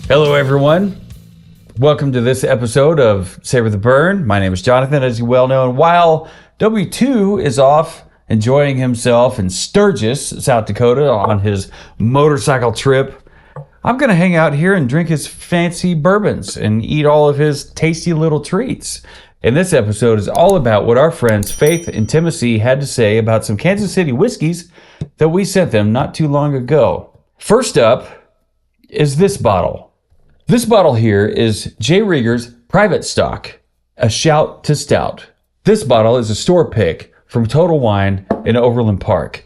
Hello, everyone. Welcome to this episode of Savor the Burn. My name is Jonathan, as you well know. And while W2 is off enjoying himself in Sturgis, South Dakota, on his motorcycle trip, I'm going to hang out here and drink his fancy bourbons and eat all of his tasty little treats. And this episode is all about what our friends Faith and Timothy had to say about some Kansas City whiskeys that we sent them not too long ago. First up is this bottle. This bottle here is J. Rieger's Private Stock, a shout to stout. This bottle is a store pick from Total Wine in Overland Park.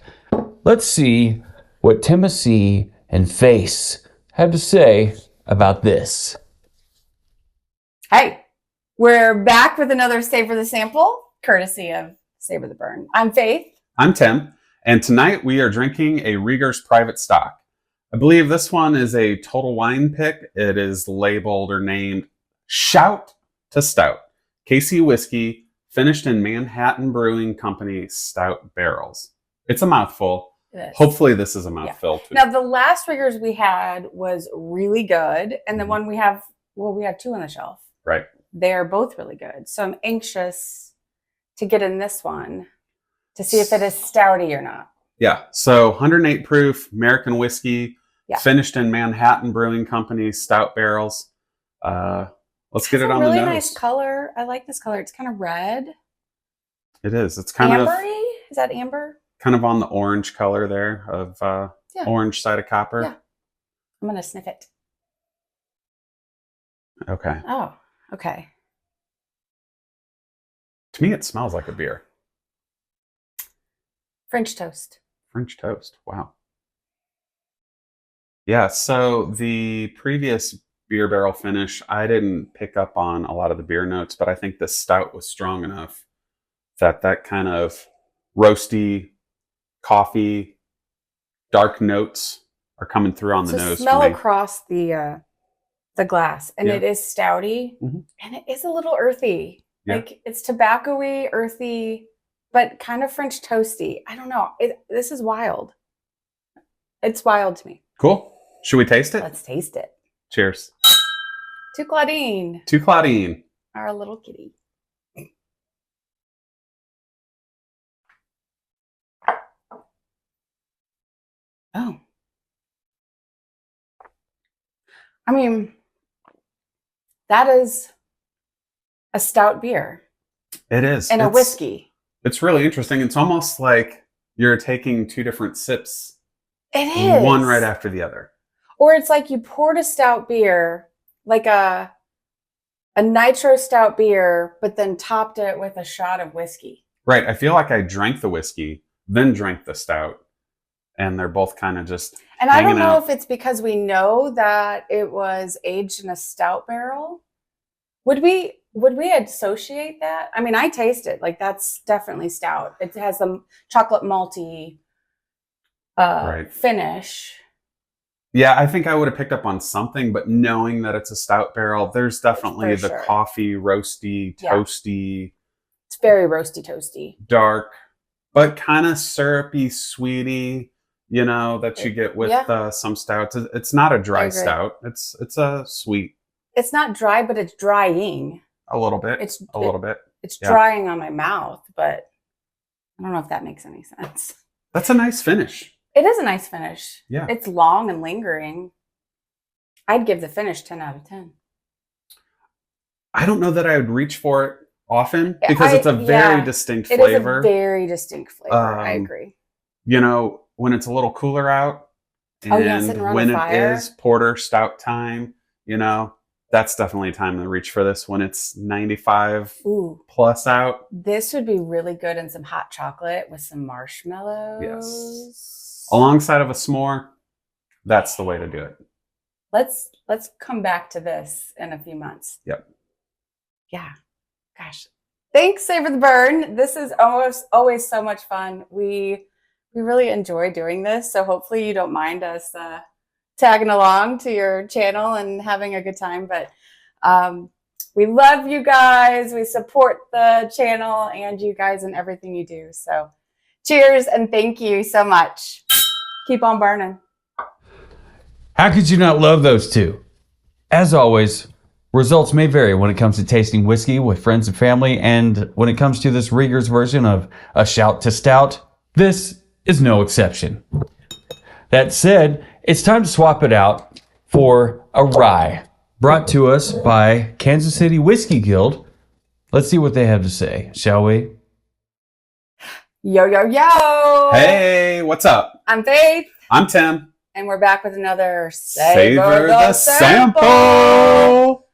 Let's see what Timothy and Face have to say about this. Hey, we're back with another Savor the Sample, courtesy of Savor the Burn. I'm Faith. I'm Tim, and tonight we are drinking a Rieger's Private Stock. I believe this one is a Total Wine pick. It is labeled or named Shout to Stout. KC whiskey, finished in Manhattan Brewing Company stout barrels. It's a mouthful. It is. Hopefully this is a mouthful too. Now, the last Rieger's we had was really good, and the one we have, we have two on the shelf. Right. They're both really good. So I'm anxious to get in this one to see if it is stouty or not. Yeah, so 108 proof American whiskey, finished in Manhattan Brewing Company stout barrels. Let's get it on the nose. Really nice color. I like this color. It's kind of red. It is. It's kind ambery? Is that amber? Kind of on the orange color there of orange side of copper. Yeah. I'm going to sniff it. Okay. Oh, okay. To me, it smells like a beer. French toast. French toast. Wow. Yeah, so the previous beer barrel finish, I didn't pick up on a lot of the beer notes, but I think the stout was strong enough that kind of roasty, coffee, dark notes are coming through on the nose. Smell across the glass, and it is stouty, and it is a little earthy. Yeah. Like it's tobacco-y, earthy, but kind of French toasty. I don't know. This is wild. It's wild to me. Cool. Should we taste it? Let's taste it. Cheers. To Claudine. To Claudine. Our little kitty. Oh. I mean, that is a stout beer. It is. And a whiskey. It's really interesting. It's almost like you're taking two different sips. It is. One right after the other. Or it's like you poured a stout beer, like a nitro stout beer, but then topped it with a shot of whiskey. Right. I feel like I drank the whiskey, then drank the stout, and they're both kind of just And I don't know if it's because we know that it was aged in a stout barrel. Would we associate that? I mean, I taste it. Like, that's definitely stout. It has some chocolate malty finish. Yeah, I think I would have picked up on something, but knowing that it's a stout barrel, there's definitely coffee, roasty, toasty. It's very roasty, toasty. Dark, but kind of syrupy, sweety, that you get with some stouts. It's not a dry stout. It's a sweet. It's not dry, but it's drying. A little bit. It's drying on my mouth, but I don't know if that makes any sense. That's a nice finish. It is a nice finish. Yeah. It's long and lingering. I'd give the finish 10 out of 10. I don't know that I would reach for it often because it's a very distinct flavor. It is a very distinct flavor. I agree. When it's a little cooler out and when it is porter stout time, that's definitely a time to reach for this when it's 95 plus out. This would be really good in some hot chocolate with some marshmallows. Yes. Alongside of a s'more, that's the way to do it. Let's come back to this in a few months. Yep. Yeah. Gosh. Thanks, Savor the Burn. This is always so much fun. We really enjoy doing this, so hopefully you don't mind us tagging along to your channel and having a good time. But we love you guys. We support the channel and you guys and everything you do. So cheers and thank you so much. Keep on burning. How could you not love those two? As always, results may vary when it comes to tasting whiskey with friends and family, and when it comes to this Rieger's version of a shout to stout, this is no exception. That said, it's time to swap it out for a rye, brought to us by Kansas City Whiskey Guild. Let's see what they have to say, shall we? Yo, yo, yo! Hey, what's up? I'm Faith. I'm Tim. And we're back with another Savor the Sample.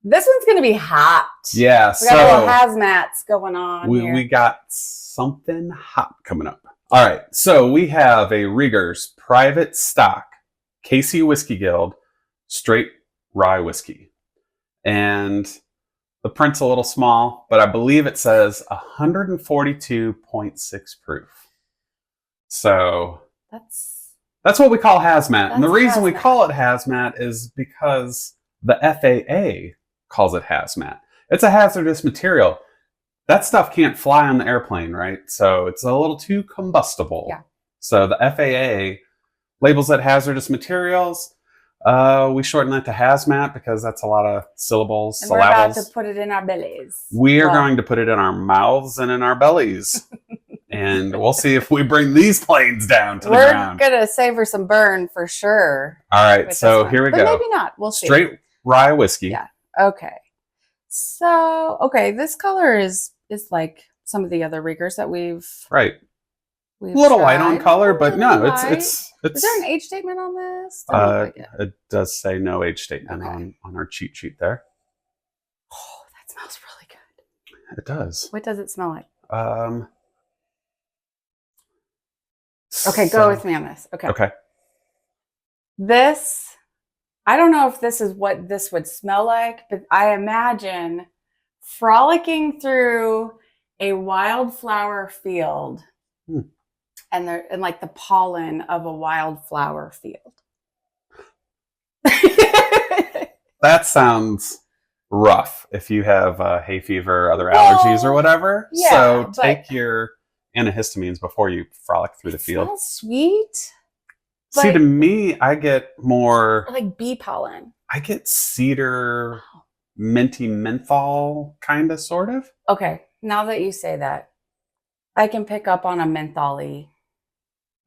This one's going to be hot. Yeah, We got a little hazmats going on here. we got something hot coming up. All right, so we have a Rieger's Private Stock KC Whiskey Guild straight rye whiskey. And the print's a little small, but I believe it says 142.6 proof. So that's what we call hazmat. And the reason we call it hazmat is because the FAA calls it hazmat. It's a hazardous material. That stuff can't fly on the airplane, right? So it's a little too combustible. Yeah. So the FAA labels it hazardous materials. We shorten that to hazmat because that's a lot of syllables, and syllables. we're about to put it in our bellies. We are going to put it in our mouths and in our bellies. And we'll see if we bring these planes down to the ground. We're going to savor some burn for sure. All right, so here we go. But maybe not. We'll see. Straight rye whiskey. Yeah. Okay. So, this color is like some of the other Riegers that we've Right. a A little light on color, but no, it's. Is there an age statement on this? It does say no age statement on our cheat sheet there. Oh, that smells really good. It does. What does it smell like? Okay, go with me on this. Okay. This, I don't know if this is what this would smell like, but I imagine frolicking through a wildflower field and like the pollen of a wildflower field. That sounds rough if you have hay fever or other allergies or whatever. Yeah, so take your antihistamines before you frolic through the field. Smells sweet. See, to me, I get more like bee pollen. I get cedar, minty menthol, kind of, sort of. Okay, now that you say that, I can pick up on a mentholy.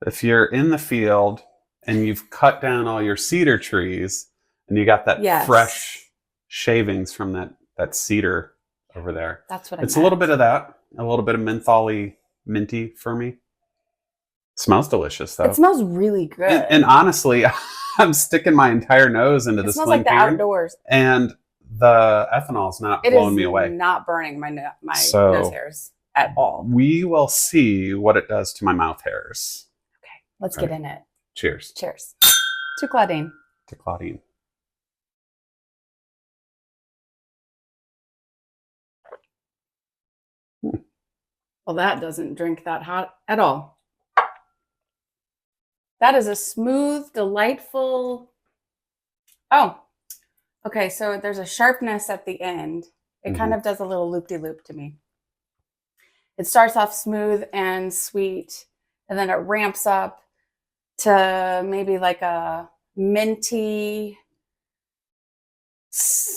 If you're in the field and you've cut down all your cedar trees and you got that fresh shavings from that cedar over there. That's what it's a little bit of that, a little bit of mentholy, minty for me. Smells delicious though. It smells really good. And honestly, I'm sticking my entire nose into this smells like the outdoors. And the ethanol's not blowing me away. It is not burning my nose hairs at all. We will see what it does to my mouth hairs. Okay, let's get in it. Cheers. Cheers. To Claudine. To Claudine. Well, that doesn't drink that hot at all. That is a smooth, delightful. Oh, okay. So there's a sharpness at the end. It kind of does a little loop-de-loop to me. It starts off smooth and sweet, and then it ramps up to maybe like a minty,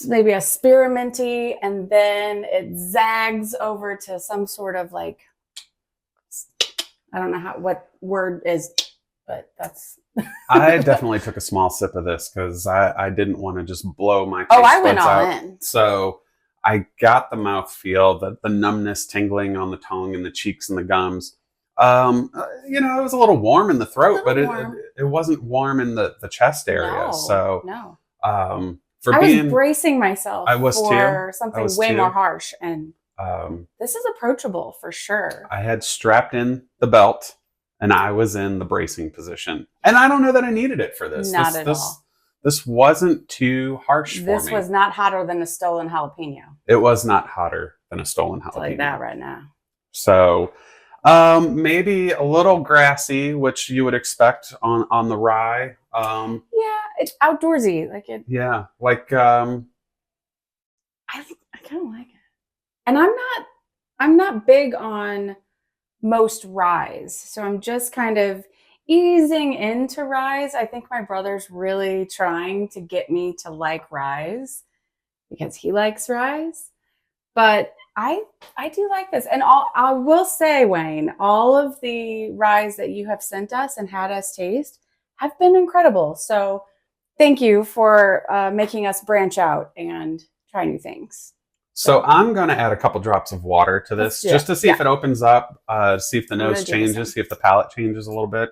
maybe a spearminty, and then it zags over to some sort of like, I don't know what word is, but that's. I definitely took a small sip of this because I didn't want to just blow my. I went all in. So I got the mouthfeel, the numbness tingling on the tongue and the cheeks and the gums. It was a little warm in the throat, but it wasn't warm in the chest area. No. I was bracing myself for something way more harsh, and this is approachable for sure. I had strapped in the belt, and I was in the bracing position, and I don't know that I needed it for this. Not at all. This wasn't too harsh for me. This was not hotter than a stolen jalapeno. It was not hotter than a stolen jalapeno. It's like that right now. So maybe a little grassy, which you would expect on the rye. Yeah, it's outdoorsy. Yeah, like I kind of like it. And I'm not big on most ryes, so I'm just kind of easing into rye. I think my brother's really trying to get me to like rye because he likes rye. But I do like this. And I will say, Wayne, all of the rye that you have sent us and had us taste have been incredible. So thank you for making us branch out and try new things. So I'm going to add a couple drops of water to this just to see if it opens up, see if the nose changes, see if the palate changes a little bit.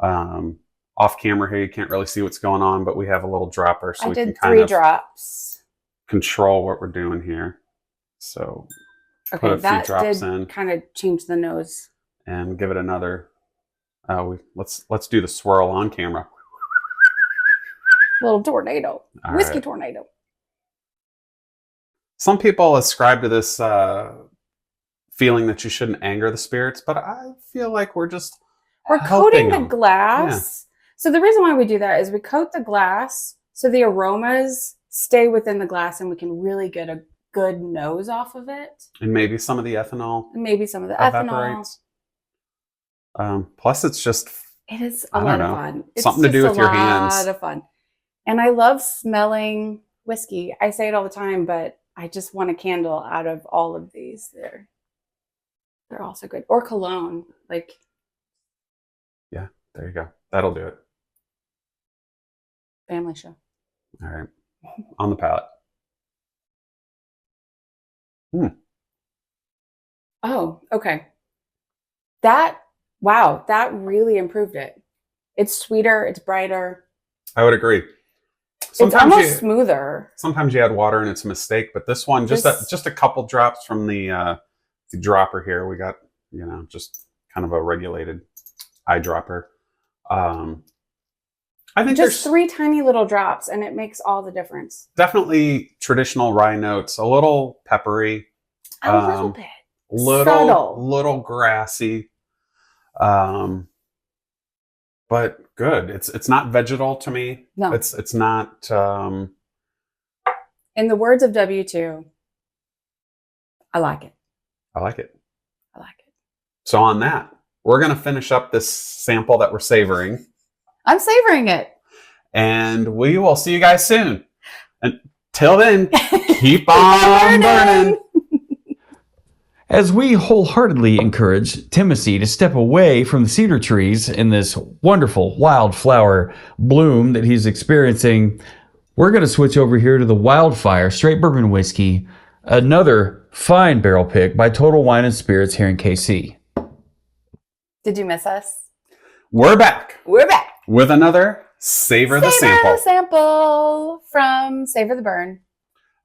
Off camera here, you can't really see what's going on, but we have a little dropper, so we can kind of 3 drops. Control what we're doing here. So put a few drops in, kind of change the nose, and give it another. Let's do the swirl on camera. Little tornado, whiskey tornado. Some people ascribe to this feeling that you shouldn't anger the spirits, but I feel like we're coating the glass. Yeah. So the reason why we do that is we coat the glass so the aromas stay within the glass and we can really get a good nose off of it. And maybe some of the ethanol. Evaporates. Plus it's just... It is a lot of fun. It's something to do with your hands. A lot of fun. And I love smelling whiskey. I say it all the time, but I just want a candle out of all of these. They're also good. Or cologne. Yeah, there you go. That'll do it. Family show. All right. On the palate. Oh, okay. That really improved it. It's sweeter. It's brighter. I would agree. It's almost smoother. Sometimes you add water and it's a mistake, but this one, just a couple drops from the dropper here. We got, just kind of a regulated eyedropper. I think just 3 tiny little drops, and it makes all the difference. Definitely traditional rye notes, a little peppery, a little bit, little grassy, but good. It's not vegetal to me. No, it's not. In the words of W2, I like it. I like it. I like it. So on that, we're going to finish up this sample that we're savoring. I'm savoring it. And we will see you guys soon. Until then, keep on burning. As we wholeheartedly encourage Timothy to step away from the cedar trees in this wonderful wildflower bloom that he's experiencing, we're going to switch over here to the Wildfire Straight Bourbon Whiskey, another fine barrel pick by Total Wine and Spirits here in KC. Did you miss us? We're back. We're back. With another Savor the Sample. Sample from Savor the Burn.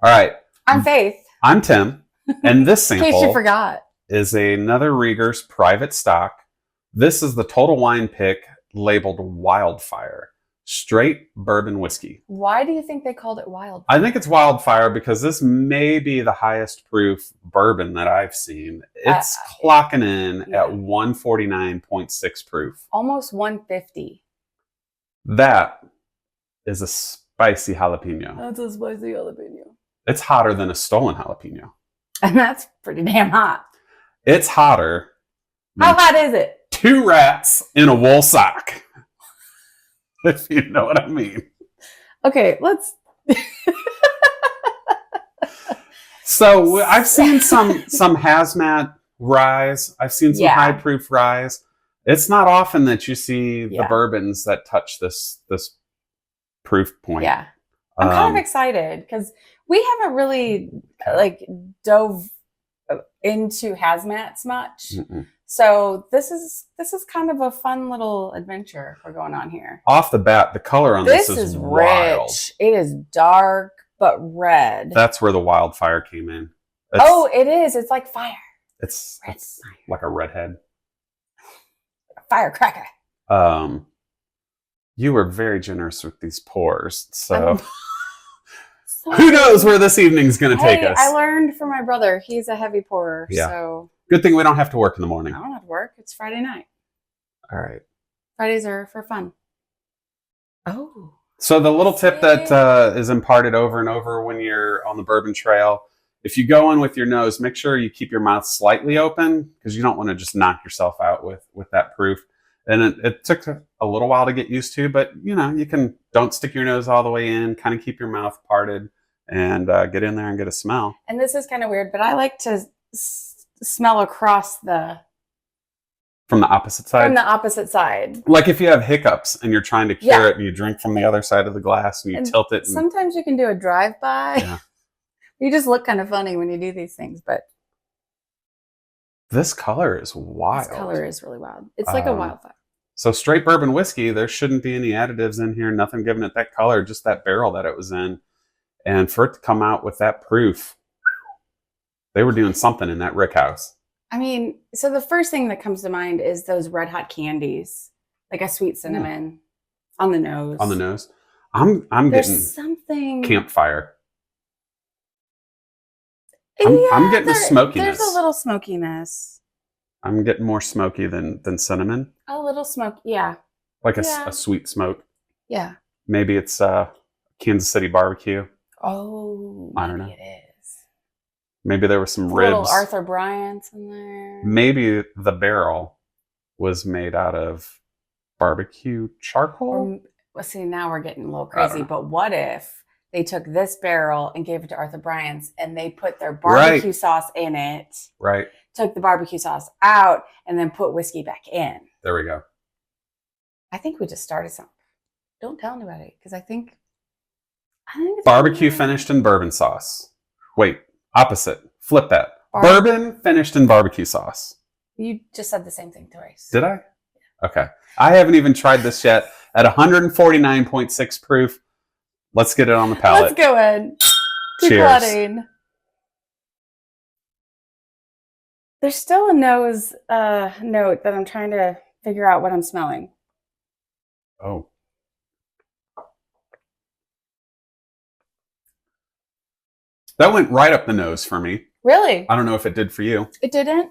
All right. I'm Faith. I'm Tim. And this sample, in case you forgot, is another Rieger's private stock. This is the Total Wine pick labeled Wildfire Straight Bourbon Whiskey. Why do you think they called it Wildfire? I think it's Wildfire because this may be the highest proof bourbon that I've seen. It's clocking in at 149.6 proof. Almost 150. That is a spicy jalapeno. That's a spicy jalapeno. It's hotter than a stolen jalapeno. And that's pretty damn hot. It's hotter. How hot is it? 2 rats in a wool sock. If you know what I mean. Okay, let's... So I've seen some hazmat ryes. I've seen some high proof ryes. It's not often that you see the bourbons that touch this proof point. Yeah. I'm kind of excited because we haven't really dove into hazmats much. Mm-mm. So this is kind of a fun little adventure we're going on here. Off the bat, the color on this is wild. Rich. It is dark but red. That's where the Wildfire came in. It is. It's like fire. It's like a redhead. Firecracker. You were very generous with these pours, so who knows where this evening's going to take us. I learned from my brother. He's a heavy pourer, so good thing we don't have to work in the morning. I don't have to work. It's Friday night. All right. Fridays are for fun. Oh. So the little tip that is imparted over and over when you're on the bourbon trail, if you go in with your nose, make sure you keep your mouth slightly open because you don't want to just knock yourself out with that proof. And it took a little while to get used to, but don't stick your nose all the way in, kind of keep your mouth parted, and get in there and get a smell. And this is kind of weird, but I like to smell across from the opposite side. From the opposite side. Like if you have hiccups and you're trying to cure it, and you drink from the other side of the glass and you tilt it. Sometimes you can do a drive-by. Yeah. You just look kind of funny when you do these things, but this color is wild. This color is really wild. It's like a wildfire. So straight bourbon whiskey, there shouldn't be any additives in here, nothing giving it that color, just that barrel that it was in. And for it to come out with that proof, they were doing something in that rick house. I mean, so the first thing that comes to mind is those red hot candies, like a sweet cinnamon on the nose. On the nose. I'm There's getting something campfire. I'm getting the smokiness. There's a little smokiness. I'm getting more smoky than cinnamon. A little smoke, yeah. Like a sweet smoke. Yeah. Maybe it's Kansas City barbecue. Oh, I don't know. It is. Maybe there were some ribs. Little Arthur Bryant's in there. Maybe the barrel was made out of barbecue charcoal. Well, see, now we're getting a little crazy. But what if they took this barrel and gave it to Arthur Bryant's and they put their barbecue sauce in it? Right. Took the barbecue sauce out and then put whiskey back in. There we go. I think we just started something. Don't tell anybody because I think it's barbecue finished in bourbon sauce. Wait, opposite. Flip that. Bourbon finished in barbecue sauce. You just said the same thing twice. Did I? Okay. I haven't even tried this yet. At 149.6 proof, let's get it on the palate. Let's go in. Cheers. Decluttering. There's still a nose note that I'm trying to figure out what I'm smelling. Oh. That went right up the nose for me. Really? I don't know if it did for you. It didn't?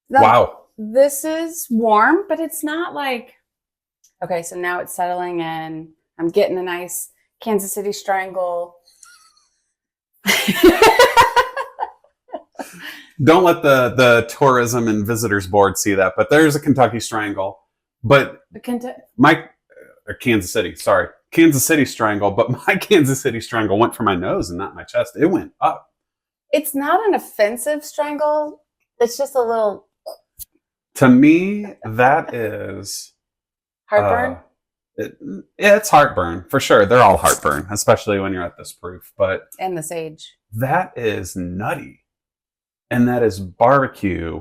Wow. This is warm, but it's not like... Okay, so now it's settling in. I'm getting a nice Kansas City Strangle. Don't let the tourism and visitors board see that, but there's a Kentucky Strangle. But Kansas City, sorry. Kansas City Strangle, but my Kansas City Strangle went for my nose and not my chest. It went up. It's not an offensive strangle. It's just a little... To me, that is... Heartburn? It's heartburn, for sure. They're all heartburn, especially when you're at this proof. And this age. That is nutty. And that is barbecue.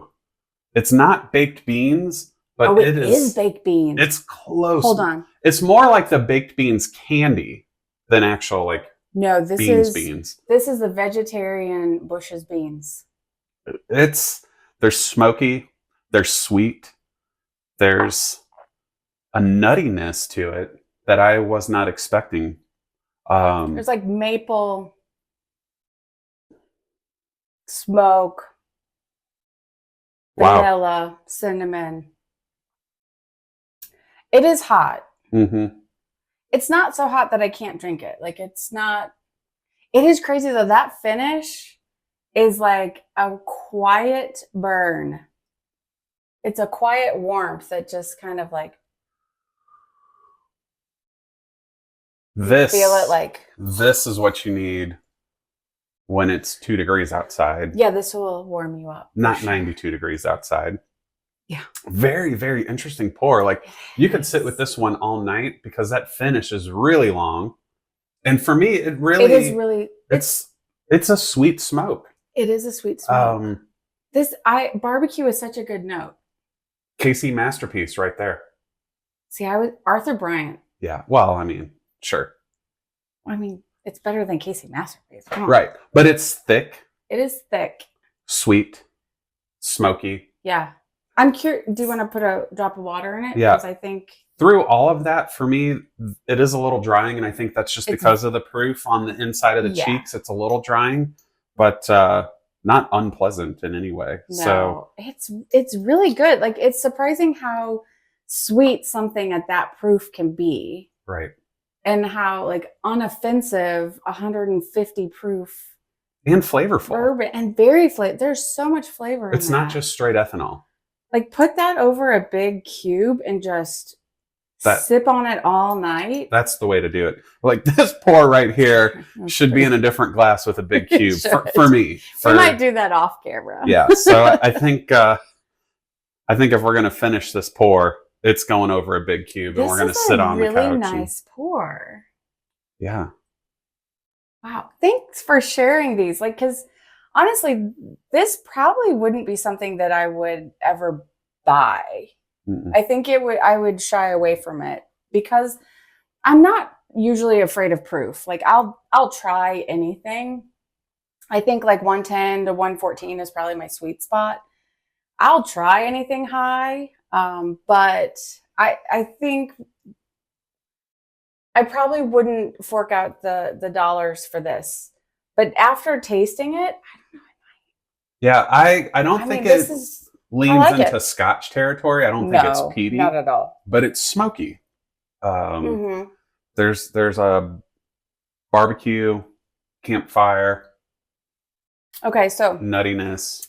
It's not baked beans, but it is baked beans. It's close. Hold on. It's more like the baked beans candy than actual this beans. This is the vegetarian Bush's beans. They're smoky, they're sweet, there's a nuttiness to it that I was not expecting. There's like maple, smoke, vanilla, cinnamon. It is hot. Mm-hmm. It's not so hot that I can't drink it. It's not. It is crazy though. That finish is like a quiet burn. It's a quiet warmth that just kind of feel it this is what you need when it's 2 degrees outside. Yeah, this will warm you up. Not 92 degrees outside. Yeah. Very, very interesting pour. You could sit with this one all night because that finish is really long. And for me, it is really it's a sweet smoke. It is a sweet smoke. Barbecue is such a good note. KC masterpiece right there. See, Arthur Bryant. Yeah. Well, I mean, sure. I mean, it's better than KC masterpiece. Come on. Right. But it's thick. It is thick. Sweet. Smoky. Yeah. I'm curious. Do you want to put a drop of water in it? Yeah. Because I think through all of that, for me, it is a little drying, and I think that's just because of the proof on the inside of the cheeks. It's a little drying, but not unpleasant in any way. No, so it's really good. It's surprising how sweet something at that proof can be. Right. And how unoffensive 150 proof and flavorful bourbon and very flavor. There's so much flavor. It's not just straight ethanol. Like put that over a big cube and just sip on it all night. That's the way to do it. Like this pour right here should be in a different glass with a big cube for me. We might do that off camera. Yeah. So I think if we're gonna finish this pour, it's going over a big cube, and we're gonna sit on the couch. Really nice pour. Yeah. Wow. Thanks for sharing these. Like, because honestly, this probably wouldn't be something that I would ever buy. Mm-mm. I think I would shy away from it because I'm not usually afraid of proof. Like I'll try anything. I think like 110 to 114 is probably my sweet spot. I'll try anything high. But I think I probably wouldn't fork out the dollars for this. But after tasting it, I don't know. Yeah, I don't think it leans into Scotch territory. I don't think it's peaty. Not at all. But it's smoky. There's a barbecue, campfire. Okay, so nuttiness.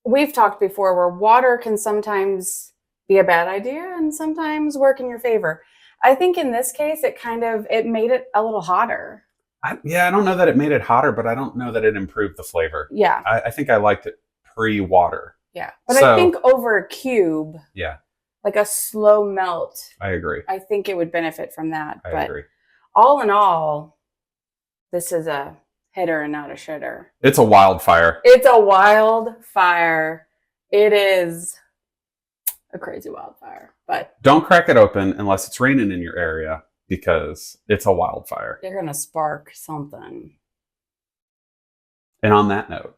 We've talked before where water can sometimes be a bad idea and sometimes work in your favor. I think in this case, it made it a little hotter. I don't know that it made it hotter, but I don't know that it improved the flavor. Yeah. I think I liked it pre-water. Yeah. But I think over a cube, like a slow melt, I agree. I think it would benefit from that. I agree. All in all, this is a hitter and not a shitter. It's a wildfire. It's a wildfire. It is a crazy wildfire. But don't crack it open unless it's raining in your area because it's a wildfire. They're going to spark something. And on that note,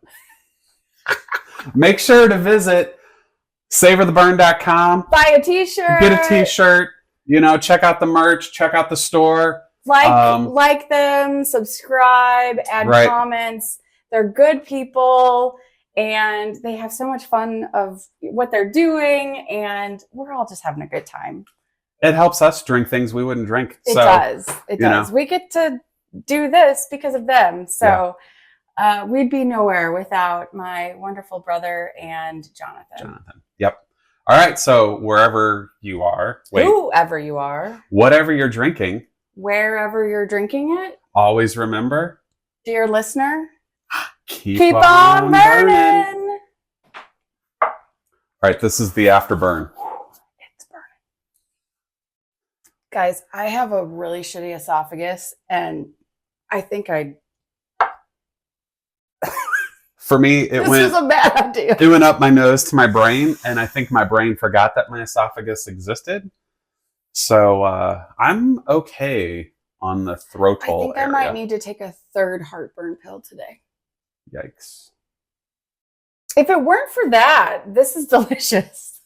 make sure to visit savortheburn.com. Buy a t-shirt. Get a t-shirt. Check out the merch. Check out the store. Like them, subscribe, add comments. They're good people and they have so much fun of what they're doing and we're all just having a good time. It helps us drink things we wouldn't drink. It does. We get to do this because of them. So we'd be nowhere without my wonderful brother and Jonathan. Yep. All right. So wherever you are. Whoever you are. Whatever you're drinking. Wherever you're drinking it. Always remember. Dear listener. Keep on burning. All right. This is the afterburn. It's burning. Guys, I have a really shitty esophagus and I think for me, this is a bad idea. It went up my nose to my brain, and I think my brain forgot that my esophagus existed. So I'm okay on the throat hole I think I might need to take a third heartburn pill today. Yikes. If it weren't for that, this is delicious.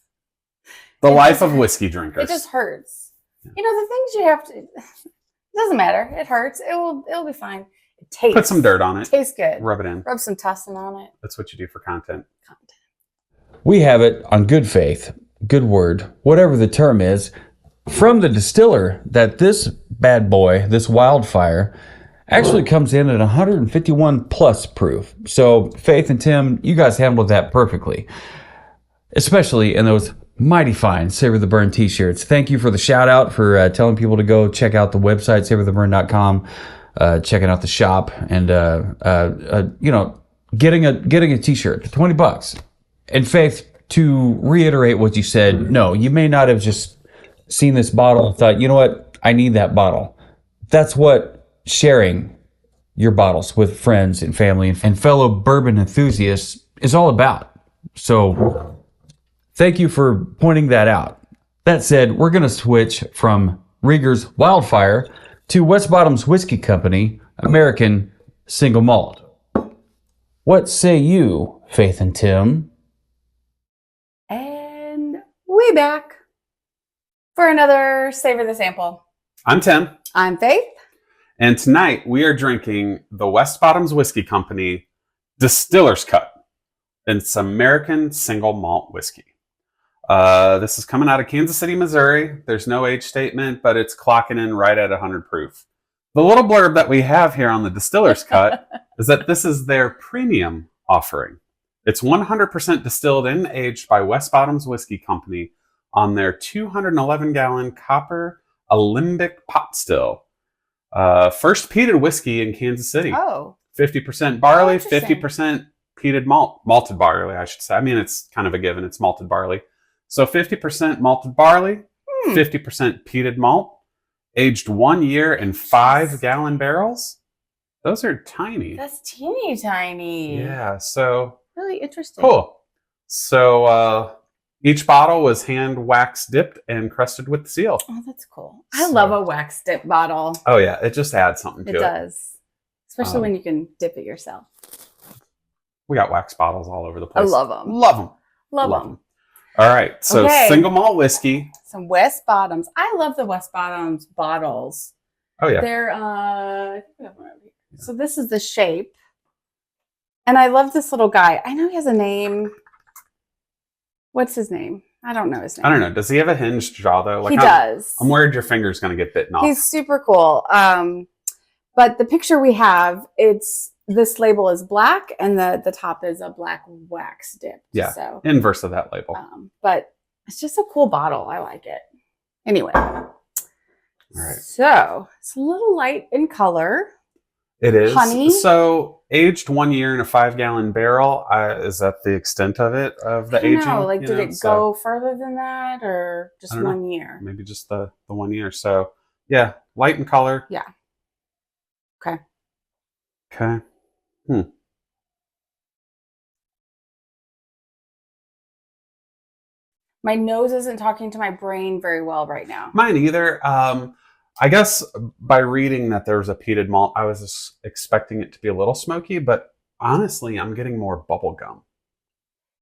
The life of whiskey drinkers. It just hurts. The things you have to... It doesn't matter. It hurts. It'll be fine. It tastes. Put some dirt on it. Tastes good. Rub it in. Rub some tussin on it. That's what you do for content. We have it on good faith, good word, whatever the term is, from the distiller that this bad boy, this wildfire, actually comes in at 151 plus proof. So Faith and Tim, you guys handled that perfectly, especially in those mighty fine Savor the Burn t-shirts. Thank you for the shout out for telling people to go check out the website, savortheburn.com. Checking out the shop and getting a t-shirt for $20. And Faith, to reiterate what you said, no, you may not have just seen this bottle and thought, you know what, I need that bottle. That's what sharing your bottles with friends and family and fellow bourbon enthusiasts is all about. So thank you for pointing that out. That said, we're going to switch from Rieger's Wildfire to West Bottom's Whiskey Company, American Single Malt. What say you, Faith and Tim? And we back for another Savor the Sample. I'm Tim. I'm Faith. And tonight we are drinking the West Bottom's Whiskey Company Distiller's Cut. It's American Single Malt Whiskey. This is coming out of Kansas City, Missouri. There's no age statement, but it's clocking in right at 100 proof. The little blurb that we have here on the Distiller's Cut is that this is their premium offering. It's 100% distilled and aged by West Bottoms Whiskey Company on their 211-gallon copper alembic pot still. First peated whiskey in Kansas City. Oh. 50% barley, Interesting. 50% peated malted barley, I should say. I mean, it's kind of a given. It's malted barley. So 50% malted barley, 50% peated malt, aged 1 year in 5-gallon barrels. Those are tiny. That's teeny tiny. Yeah, so Really interesting. cool. So each bottle was hand wax dipped and crusted with the seal. Oh, that's cool. I love a wax dip bottle. Oh yeah, it just adds something to it. It does. Especially when you can dip it yourself. We got wax bottles all over the place. I love them. Love them. Love them. All right, so Okay. single malt whiskey. Some West Bottoms. I love the West Bottoms bottles. Oh yeah. They're I think we have one over here. So this is the shape. And I love this little guy. I know he has a name. What's his name? I don't know his name. I don't know. Does he have a hinged jaw though? He does. I'm worried your finger's going to get bitten off. He's super cool. But the picture we have, this label is black and the top is a black wax dip. Yeah. So inverse of that label. but it's just a cool bottle. I like it. Anyway. All right. So it's a little light in color. It is. Honey. So aged 1 year in a 5-gallon barrel. Is that the extent of it, of the I don't aging? know. Like, You did know, it so go further than that or just I don't know. 1 year? Maybe just the 1 year. So yeah, light in color. Yeah. Okay. Okay. My nose isn't talking to my brain very well right now. Mine either. I guess by reading that there was a peated malt, I was just expecting it to be a little smoky, but honestly, I'm getting more bubble gum.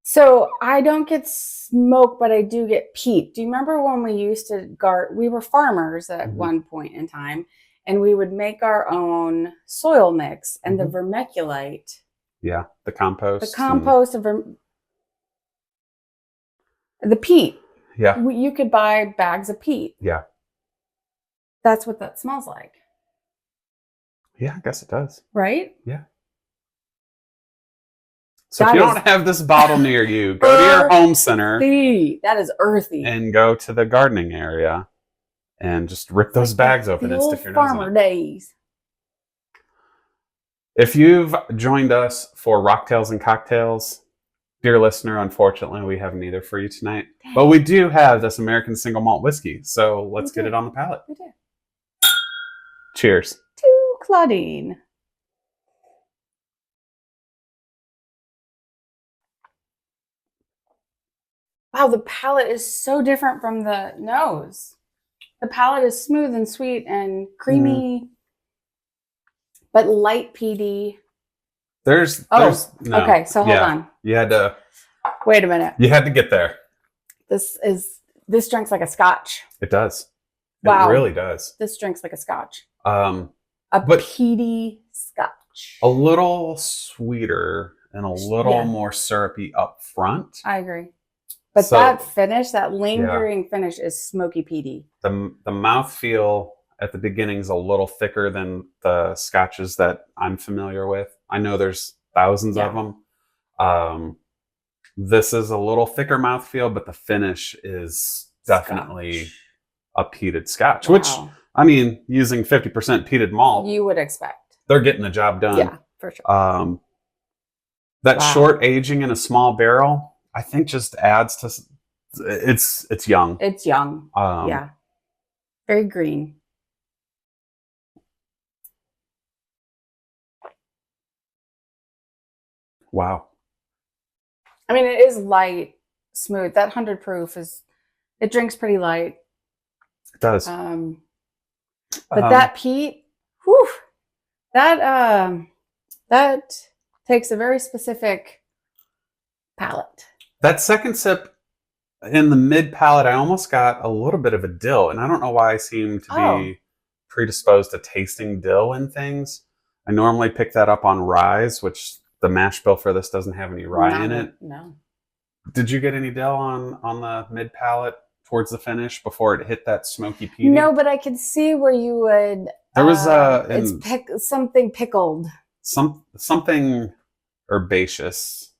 So I don't get smoke, but I do get peat. Do you remember when we used to we were farmers at one point in time, and we would make our own soil mix and the vermiculite. Yeah, the compost. The compost of the peat. Yeah. You could buy bags of peat. Yeah. That's what that smells like. Yeah, I guess it does. Right? Yeah. So That if you is don't have this bottle near you, go to your home center earthy. That is earthy. and go to the gardening area and just rip those bags open and stick your nose in farmer it. days. If you've joined us for Rocktails and Cocktails, dear listener, unfortunately, we have neither for you tonight. But we do have this American single malt whiskey. So let's get it on the palate. We do. Cheers. To Claudine. Wow, the palate is so different from the nose. The palate is smooth and sweet and creamy, but light peaty. There's no. Okay, so hold on. You had to Wait a minute. get there. This drinks like a scotch. It does. Wow. It really does. This drinks like a scotch. But Peaty scotch. a little sweeter and a little Yeah. more syrupy up front. I agree. But So- that finish, that lingering finish is smoky peaty. The mouthfeel at the beginning is a little thicker than the scotches that I'm familiar with. I know there's thousands of them. This is a little thicker mouthfeel, but the finish is definitely a peated scotch, which, Wow. I mean, using 50% peated malt, You would expect. they're getting the job done. Yeah, for sure. That Wow. short aging in a small barrel, I think, just adds to it's young. It's young. Yeah. Very green. Wow. I mean, it is light, smooth. That 100 proof it drinks pretty light. It does. But that peat, whew, that takes a very specific palate. That second sip in the mid palate, I almost got a little bit of a dill, and I don't know why I seem to be predisposed to tasting dill in things. I normally pick that up on ryes, which the mash bill for this doesn't have any rye in it. No. Did you get any dill on the mid palate towards the finish before it hit that smoky peaty? No, but I could see where you would. There was something pickled. something herbaceous.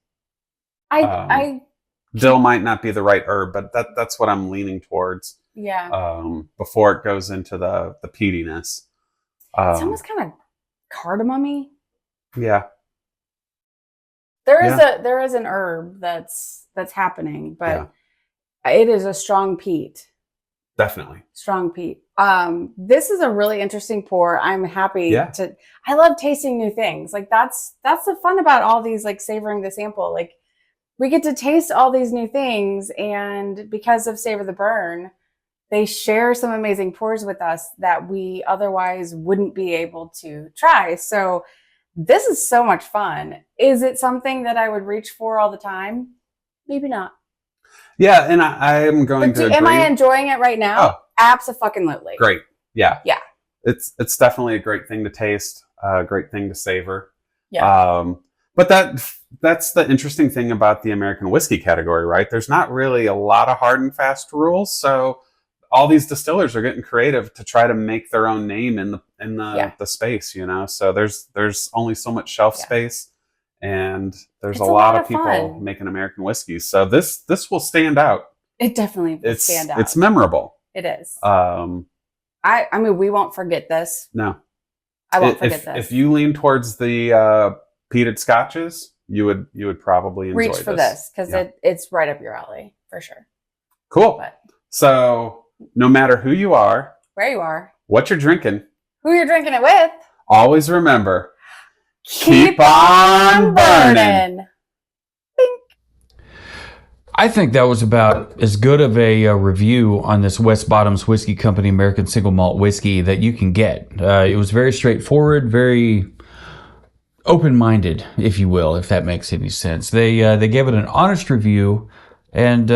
I Dill might not be the right herb, but that's what I'm leaning towards. yeah. Before it goes into the peatiness. It's almost kind of cardamom-y. Yeah. There is an herb that's happening, but it is a strong peat. Definitely. Strong peat. This is a really interesting pour. I'm happy I love tasting new things. Like that's the fun about all these, like savoring the sample. Like we get to taste all these new things, and because of Savor the Burn, they share some amazing pours with us that we otherwise wouldn't be able to try. So this is so much fun. Is it something that I would reach for all the time? Maybe not. Yeah, and I am going to agree. Am I enjoying it right now? Oh. Abso-fucking-lutely. Great. Yeah. Yeah. It's definitely a great thing to taste, a great thing to savor. Yeah. But that's the interesting thing about the American whiskey category, right? There's not really a lot of hard and fast rules, so all these distillers are getting creative to try to make their own name in the space, you know. So there's only so much shelf space, and there's a lot of people fun. making American whiskeys. So this will stand out. It definitely will stand out. It's memorable. It is. I mean, we won't forget this. No, I won't forget this. If you lean towards the peated scotches, you would probably enjoy reach for this because it's right up your alley for sure. Cool. But so no matter who you are, where you are, what you're drinking, who you're drinking it with, always remember, keep on burning. I think that was about as good of a review on this West Bottoms Whiskey Company American Single Malt Whiskey that you can get. It was very straightforward, very open-minded, if you will, if that makes any sense. They gave it an honest review, and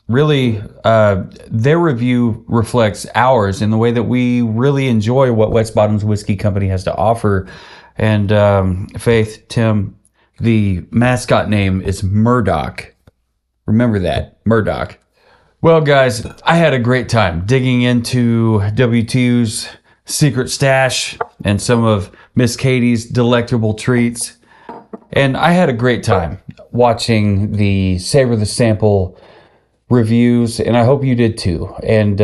really their review reflects ours in the way that we really enjoy what West Bottoms Whiskey Company has to offer. And Faith, Tim, the mascot name is Murdoch. Remember that, Murdoch. Well, guys, I had a great time digging into W2's secret stash and some of Miss Katie's delectable treats. And I had a great time watching the Savor the Sample reviews, and I hope you did too. And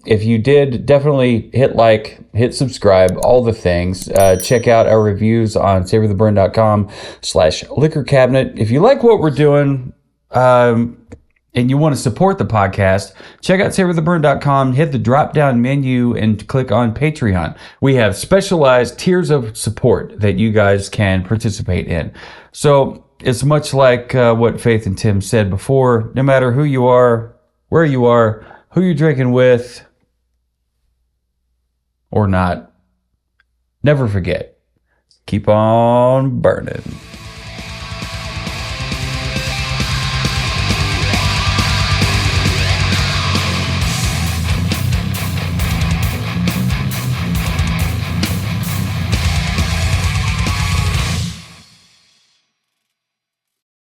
if you did, definitely hit like, hit subscribe, all the things. Check out our reviews on savortheburned.com/liquor cabinet. If you like what we're doing, and you want to support the podcast, check out savortheburned.com, hit the drop-down menu, and click on Patreon. We have specialized tiers of support that you guys can participate in. So it's much like what Faith and Tim said before. No matter who you are, where you are, who you're drinking with, or not, never forget, keep on burning.